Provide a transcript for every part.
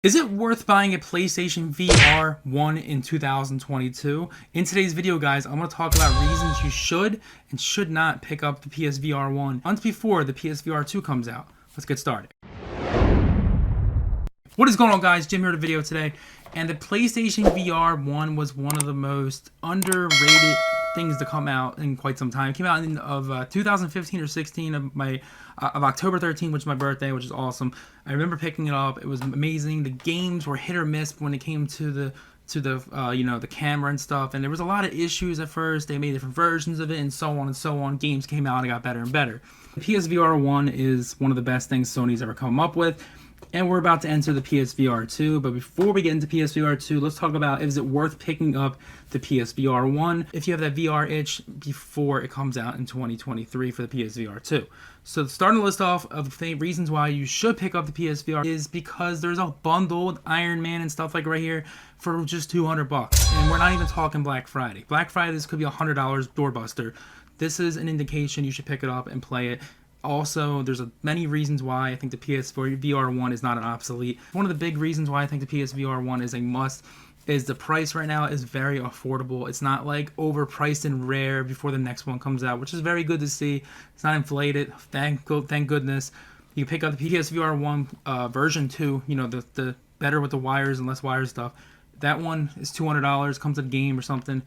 Is it worth buying a PlayStation VR 1 in 2022? In today's video, guys, I'm going to talk about reasons you should and should not pick up the PSVR 1 months before the PSVR 2 comes out. Let's get started. What is going on, guys? Jim here with a video today, and the PlayStation VR 1 was one of the most underrated things to come out in quite some time. It came out in 2015 or 16 of October 13, which is my birthday, which is awesome. I remember picking it up. It was amazing. The games were hit or miss when it came to the camera and stuff, and there was a lot of issues at first. They made different versions of it and so on and so on. Games came out and got better and better. The PSVR 1 is one of the best things Sony's ever come up with. And we're about to enter the PSVR 2, but before we get into PSVR 2, let's talk about, is it worth picking up the PSVR 1 if you have that VR itch before it comes out in 2023 for the PSVR 2. So starting to list off of the reasons why you should pick up the PSVR is because there's a bundle with Iron Man and stuff like right here for just $200. And we're not even talking Black Friday. Black Friday, this could be $100 doorbuster. This is an indication you should pick it up and play it. Also, there's many reasons why I think the PSVR 1 is not an obsolete. One of the big reasons why I think the PSVR 1 is a must is the price right now is very affordable. It's not like overpriced and rare before the next one comes out, which is very good to see. It's not inflated. Thank goodness. You can pick up the PSVR 1 version 2, you know, the better with the wires and less wire stuff. That one is $200, comes with a game or something.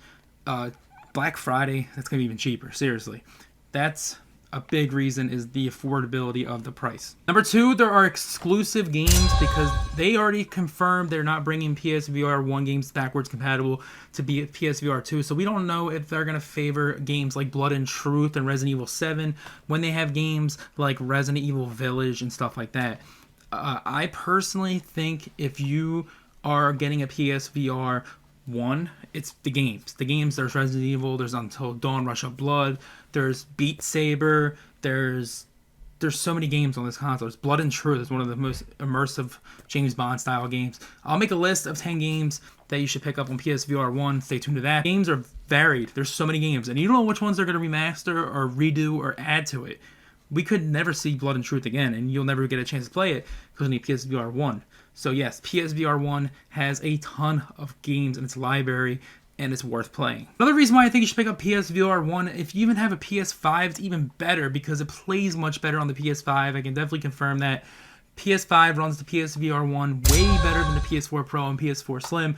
Black Friday, that's going to be even cheaper. Seriously. That's a big reason is the affordability of the price. Number two, there are exclusive games because they already confirmed they're not bringing PSVR 1 games backwards compatible to be PSVR 2. So we don't know if they're going to favor games like Blood and Truth and Resident Evil 7 when they have games like Resident Evil Village and stuff like that. I personally think if you are getting a PSVR 1, it's the games. The games, there's Resident Evil, there's Until Dawn, Rush of Blood, there's Beat Saber, there's so many games on this console. There's Blood and Truth is one of the most immersive James Bond style games. I'll make a list of 10 games that you should pick up on PSVR 1. Stay tuned to that. Games are varied. There's so many games, and you don't know which ones they're going to remaster or redo or add to it. We could never see Blood and Truth again, and you'll never get a chance to play it because you need PSVR 1. So yes, PSVR 1 has a ton of games in its library, and it's worth playing. Another reason why I think you should pick up PSVR 1, if you even have a PS5, it's even better because it plays much better on the PS5. I can definitely confirm that. PS5 runs the PSVR 1 way better than the PS4 Pro and PS4 Slim.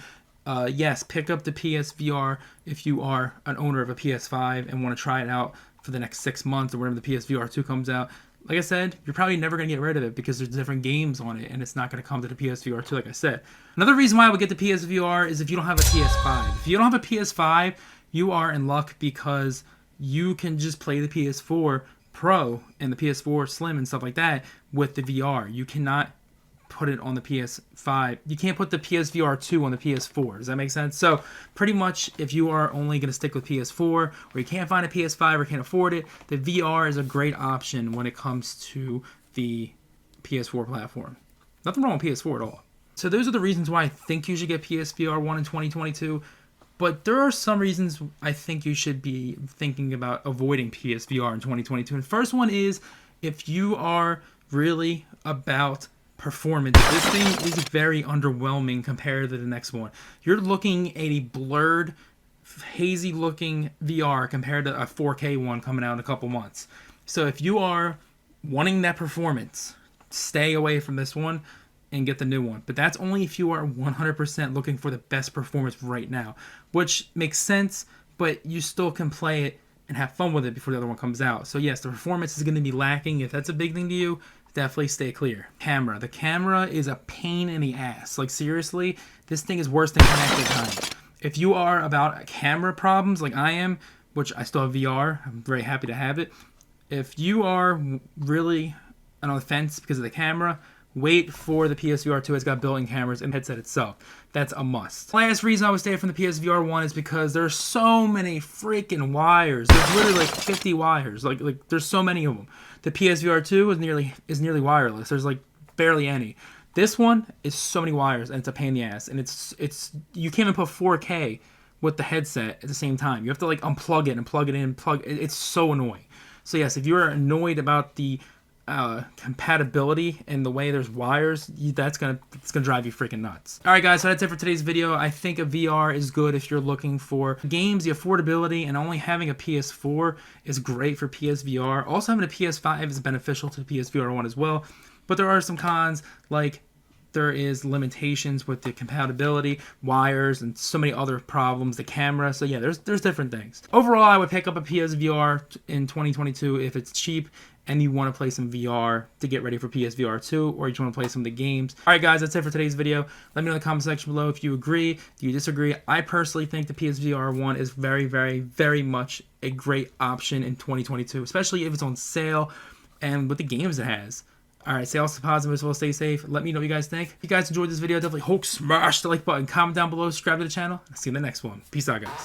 Yes, pick up the PSVR if you are an owner of a PS5 and want to try it out for the next 6 months or whenever the PSVR 2 comes out. Like I said, you're probably never going to get rid of it because there's different games on it, and it's not going to come to the PSVR 2, like I said. Another reason why I would get the PSVR is if you don't have a PS5. If you don't have a PS5, you are in luck because you can just play the PS4 Pro and the PS4 Slim and stuff like that with the VR. You cannot put it on the PS5. You can't put the PSVR 2 on the PS4. Does that make sense? So pretty much if you are only going to stick with PS4 or you can't find a PS5 or can't afford it, the VR is a great option when it comes to the PS4 platform. Nothing wrong with PS4 at all. So those are the reasons why I think you should get PSVR 1 in 2022. But there are some reasons I think you should be thinking about avoiding PSVR in 2022. And the first one is if you are really about performance. This thing is very underwhelming compared to the next one. You're looking at a blurred, hazy looking VR compared to a 4K one coming out in a couple months. So if you are wanting that performance, stay away from this one and get the new one. But that's only if you are 100% looking for the best performance right now, which makes sense, but you still can play it and have fun with it before the other one comes out. So yes, the performance is going to be lacking. If that's a big thing to you, definitely stay clear. Camera. The camera is a pain in the ass. Like seriously, this thing is worse than connected time. If you are about camera problems like I am, which I still have VR, I'm very happy to have it. If you are really on the fence because of the camera, wait for the PSVR 2. It's got built-in cameras and headset itself. That's a must. Last reason I would stay from the PSVR 1 is because there's so many freaking wires. There's literally like 50 wires. Like there's so many of them. The PSVR 2 is nearly wireless. There's like barely any. This one is so many wires and it's a pain in the ass. And it's you can't even put 4K with the headset at the same time. You have to like unplug it and plug it in. It's so annoying. So yes, if you're annoyed about the compatibility and the way there's wires, it's gonna drive you freaking nuts. All right, guys, so that's it for today's video. I think a VR is good if you're looking for games, the affordability, and only having a PS4 is great for PSVR. Also, having a PS5 is beneficial to PSVR1 as well, but there are some cons, like there is limitations with the compatibility, wires, and so many other problems, the camera. So yeah, there's different things. Overall, I would pick up a PSVR in 2022 if it's cheap and you want to play some VR to get ready for PSVR 2, or you just want to play some of the games. All right, guys, that's it for today's video. Let me know in the comment section below if you agree, if you disagree. I personally think the PSVR 1 is very, very, very much a great option in 2022, especially if it's on sale and with the games it has. All right, stay also positive as well, stay safe. Let me know what you guys think. If you guys enjoyed this video, definitely smash the like button, comment down below, subscribe to the channel. I'll see you in the next one. Peace out, guys.